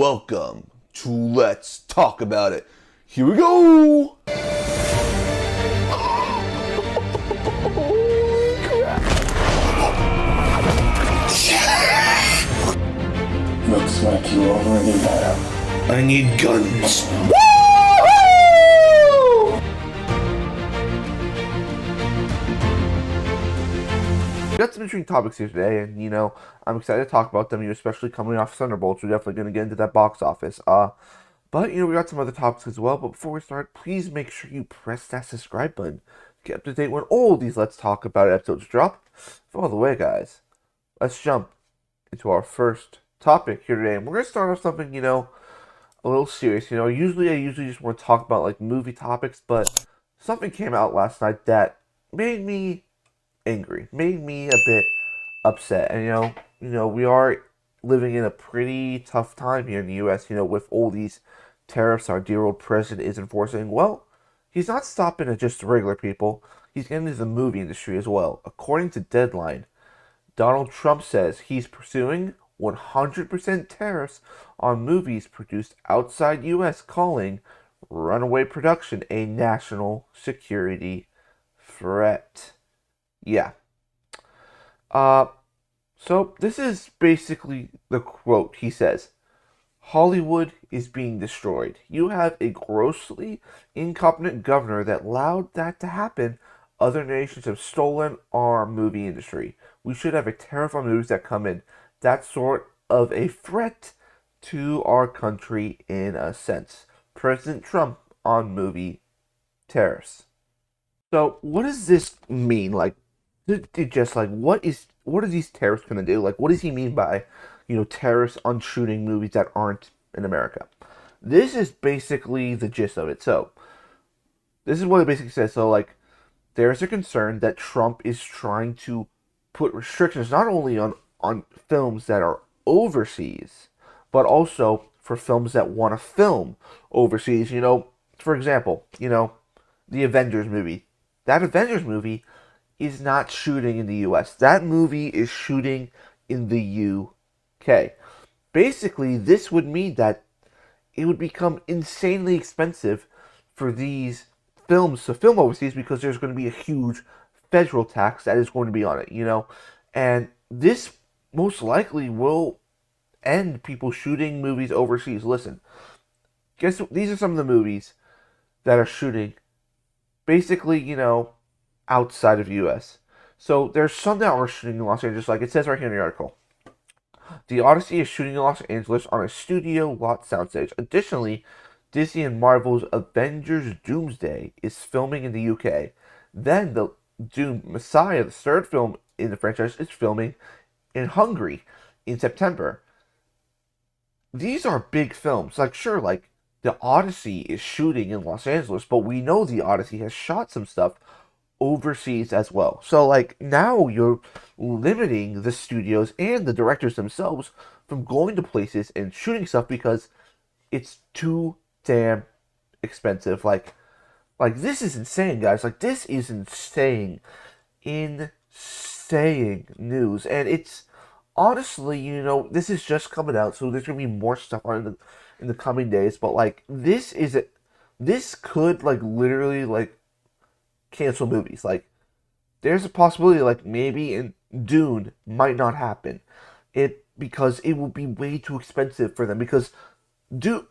Welcome to Let's Talk About It. Here we go! Looks like you already have. I need guns. We got some interesting topics here today, and I'm excited to talk about them. Especially coming off Thunderbolts, we're definitely going to get into that box office. But we got some other topics as well. But before we start, please make sure you press that subscribe button. Get up to date when all these Let's Talk About It episodes drop. By the way, guys, let's jump into our first topic here today, and we're going to start off something a little serious. Usually I just want to talk about like movie topics, but something came out last night that made me angry, made me a bit upset. And we are living in a pretty tough time here in the U.S. With all these tariffs our dear old president is enforcing. Well, he's not stopping at just regular people. He's getting into the movie industry as well. According to Deadline, Donald Trump says he's pursuing 100% tariffs on movies produced outside U.S., calling runaway production a national security threat. Yeah. So this is basically the quote. He says, "Hollywood is being destroyed. You have a grossly incompetent governor that allowed that to happen. Other nations have stolen our movie industry. We should have a tariff on movies that come in. That's sort of a threat to our country in a sense." President Trump on movie tariffs. So what does this mean? Like, what are these tariffs going to do? Like, what does he mean by, tariffs on shooting movies that aren't in America? This is basically the gist of it. So this is what it basically says. So like, there's a concern that Trump is trying to put restrictions not only on films that are overseas, but also for films that want to film overseas. For example, the Avengers movie. That Avengers movie is not shooting in the U.S. That movie is shooting in the U.K. Basically, this would mean that it would become insanely expensive for these films to film overseas because there's going to be a huge federal tax that is going to be on it, and this most likely will end people shooting movies overseas. Listen, these are some of the movies that are shooting basically, outside of the U.S. So there's some that are shooting in Los Angeles, like it says right here in the article. The Odyssey is shooting in Los Angeles on a studio lot soundstage. Additionally, Disney and Marvel's Avengers Doomsday is filming in the UK. Then the Dune Messiah, the third film in the franchise, is filming in Hungary in September. These are big films. Like, sure, like, the Odyssey is shooting in Los Angeles, but we know the Odyssey has shot some stuff overseas as well. So, like, now you're limiting the studios and the directors themselves from going to places and shooting stuff because it's too damn expensive. Like this is insane, guys. Like, this is insane news. And it's honestly, this is just coming out, so there's gonna be more stuff on in the coming days. But like, this could like literally like cancel movies. Like, there's a possibility like maybe in Dune might not happen. Because it will be way too expensive for them. Because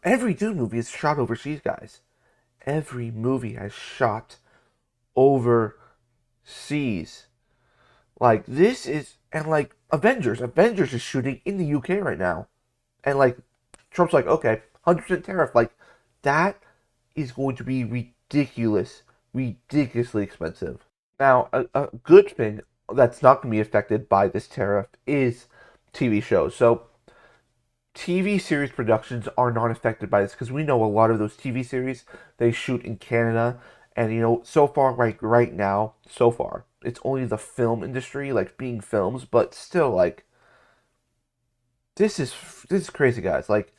every Dune movie is shot overseas, guys. Every movie has shot overseas. Like, this is, and like Avengers is shooting in the UK right now, and like Trump's like, okay, 100% tariff. Like, that is going to be ridiculously expensive. Now, a good thing that's not going to be affected by this tariff is TV shows. So TV series productions are not affected by this because we know a lot of those TV series, they shoot in Canada. And so far, right now, it's only the film industry, like, being films. But still, like, this is crazy, guys. Like,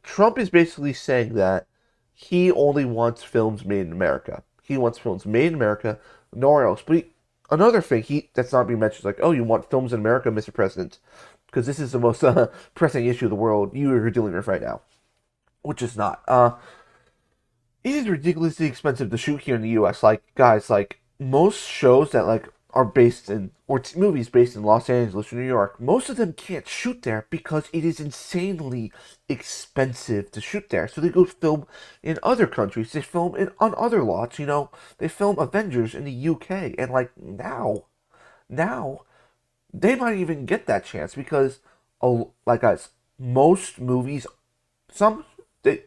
Trump is basically saying that he only wants films made in America. He wants films made in America, nowhere else. But another thing that's not being mentioned is like, oh, you want films in America, Mr. President. because this is the most pressing issue of the world you are dealing with right now, which is not. It is ridiculously expensive to shoot here in the U.S. Like, guys, like most shows that like are based in or movies based in Los Angeles or New York, most of them can't shoot there because it is insanely expensive to shoot there. So they go film in other countries. They film on other lots. They film Avengers in the UK, and like now they might even get that chance because, oh, like guys, most movies, some they,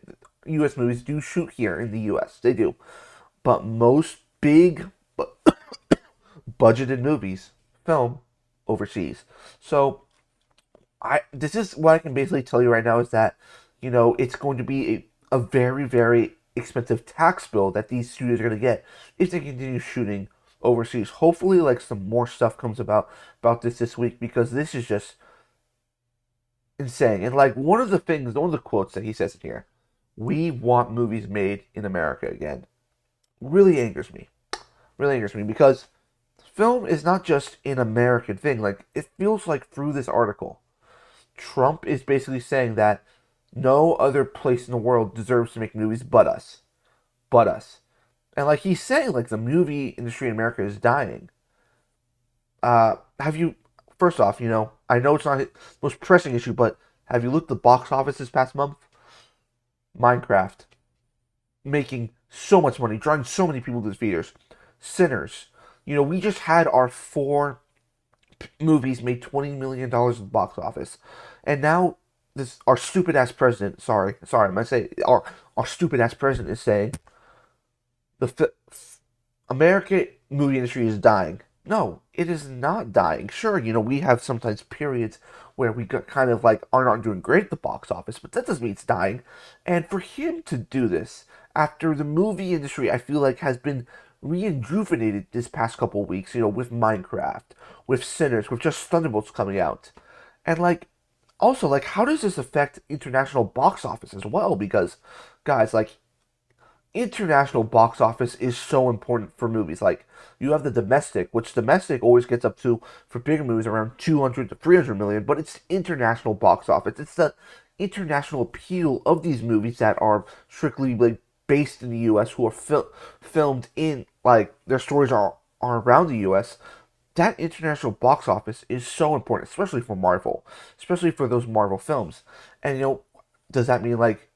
U.S. movies do shoot here in the U.S. They do, but most big budgeted movies film overseas. So I this is what I can basically tell you right now is that it's going to be a very very expensive tax bill that these studios are going to get if they continue shooting overseas. Hopefully, like some more stuff comes about this week because this is just insane. And like one of the quotes that he says in here, "We want movies made in America again," really angers me. Really angers me because film is not just an American thing. Like it feels like through this article, Trump is basically saying that no other place in the world deserves to make movies but us. But us. And like he's saying like the movie industry in America is dying. Have you first off, I know it's not the most pressing issue, but have you looked at the box office this past month? Minecraft making so much money, drawing so many people to the theaters. Sinners. We just had our four movies made $20 million in the box office, and now this our stupid ass president. Sorry, I'm gonna say our stupid ass president is saying the American movie industry is dying. No, it is not dying. Sure, we have sometimes periods where we got kind of like are not doing great at the box office, but that doesn't mean it's dying. And for him to do this after the movie industry, I feel like has been rejuvenated this past couple of weeks, with Minecraft, with Sinners, with just Thunderbolts coming out. And like also like how does this affect international box office as well? Because guys, like international box office is so important for movies. Like you have the domestic, which domestic always gets up to for bigger movies around 200 to 300 million, but it's international box office. It's the international appeal of these movies that are strictly like based in the U.S. who are filmed in like their stories are around the U.S. That international box office is so important, especially for Marvel, especially for those Marvel films. And does that mean like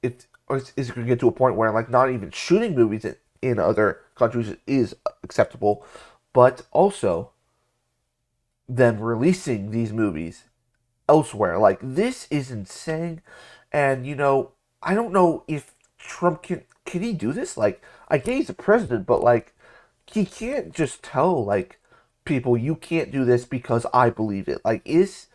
or is it going to get to a point where like not even shooting movies in other countries is acceptable, but also them releasing these movies elsewhere? Like this is insane, and I don't know if Trump can he do this? Like I get he's the president, but like he can't just tell like people you can't do this because I believe it. Like is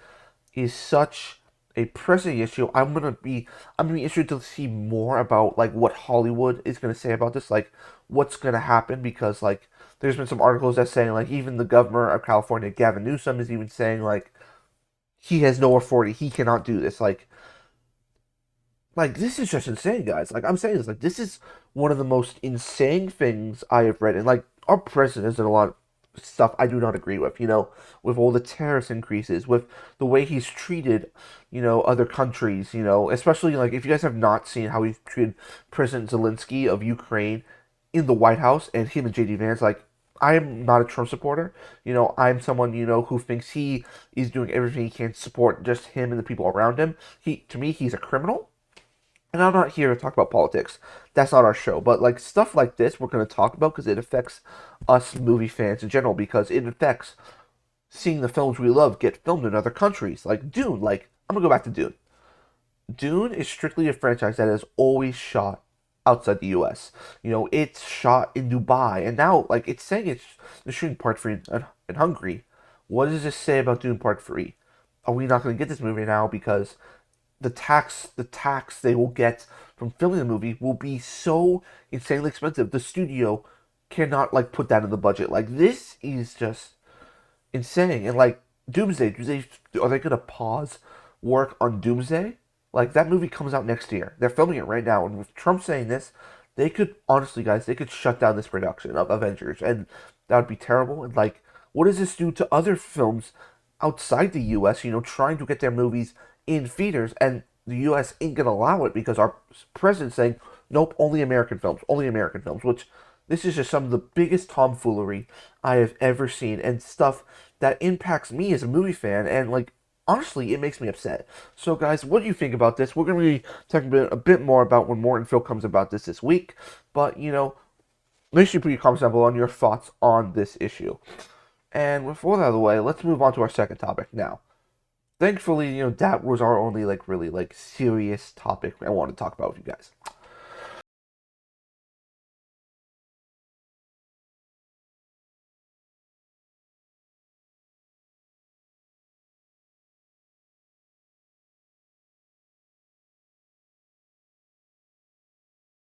such a pressing issue. I'm gonna be interested to see more about like what Hollywood is gonna say about this, like what's gonna happen because like there's been some articles that saying like even the governor of California, Gavin Newsom, is even saying like he has no authority, he cannot do this. Like this is just insane, guys. Like I'm saying this, like this is one of the most insane things I have read, and like our president has done a lot of stuff I do not agree with. With all the tariffs increases, with the way he's treated, other countries. Especially like if you guys have not seen how he's treated President Zelensky of Ukraine in the White House and him and JD Vance, like. I am not a Trump supporter. I'm someone, who thinks he is doing everything he can to support just him and the people around him. To me, he's a criminal. And I'm not here to talk about politics. That's not our show. But like stuff like this, we're going to talk about because it affects us movie fans in general. Because it affects seeing the films we love get filmed in other countries. Like Dune. Like I'm gonna go back to Dune. Dune is strictly a franchise that is always shot outside the U.S. It's shot in Dubai, and now like it's saying it's the shooting part three in Hungary. What does this say about Dune Part 3? Are we not going to get this movie now because the tax they will get from filming the movie will be so insanely expensive. The studio cannot like put that in the budget. Like this is just insane. And like Doomsday, are they gonna pause work on Doomsday? Like that movie comes out next year. They're filming it right now, and with Trump saying this, they could honestly, guys, they could shut down this production of Avengers, and that would be terrible. And like, what does this do to other films outside the U.S., trying to get their movies in theaters, and the U.S. ain't gonna allow it because our president's saying, nope, only American films, which this is just some of the biggest tomfoolery I have ever seen, and stuff that impacts me as a movie fan, and like, honestly, it makes me upset. So, guys, what do you think about this? We're going to be talking a bit more about when more info comes about this week, but, make sure you put your comments down below on your thoughts on this issue. And with all that out of the way, let's move on to our second topic now. Thankfully, that was our only, like, really, like, serious topic I wanted to talk about with you guys.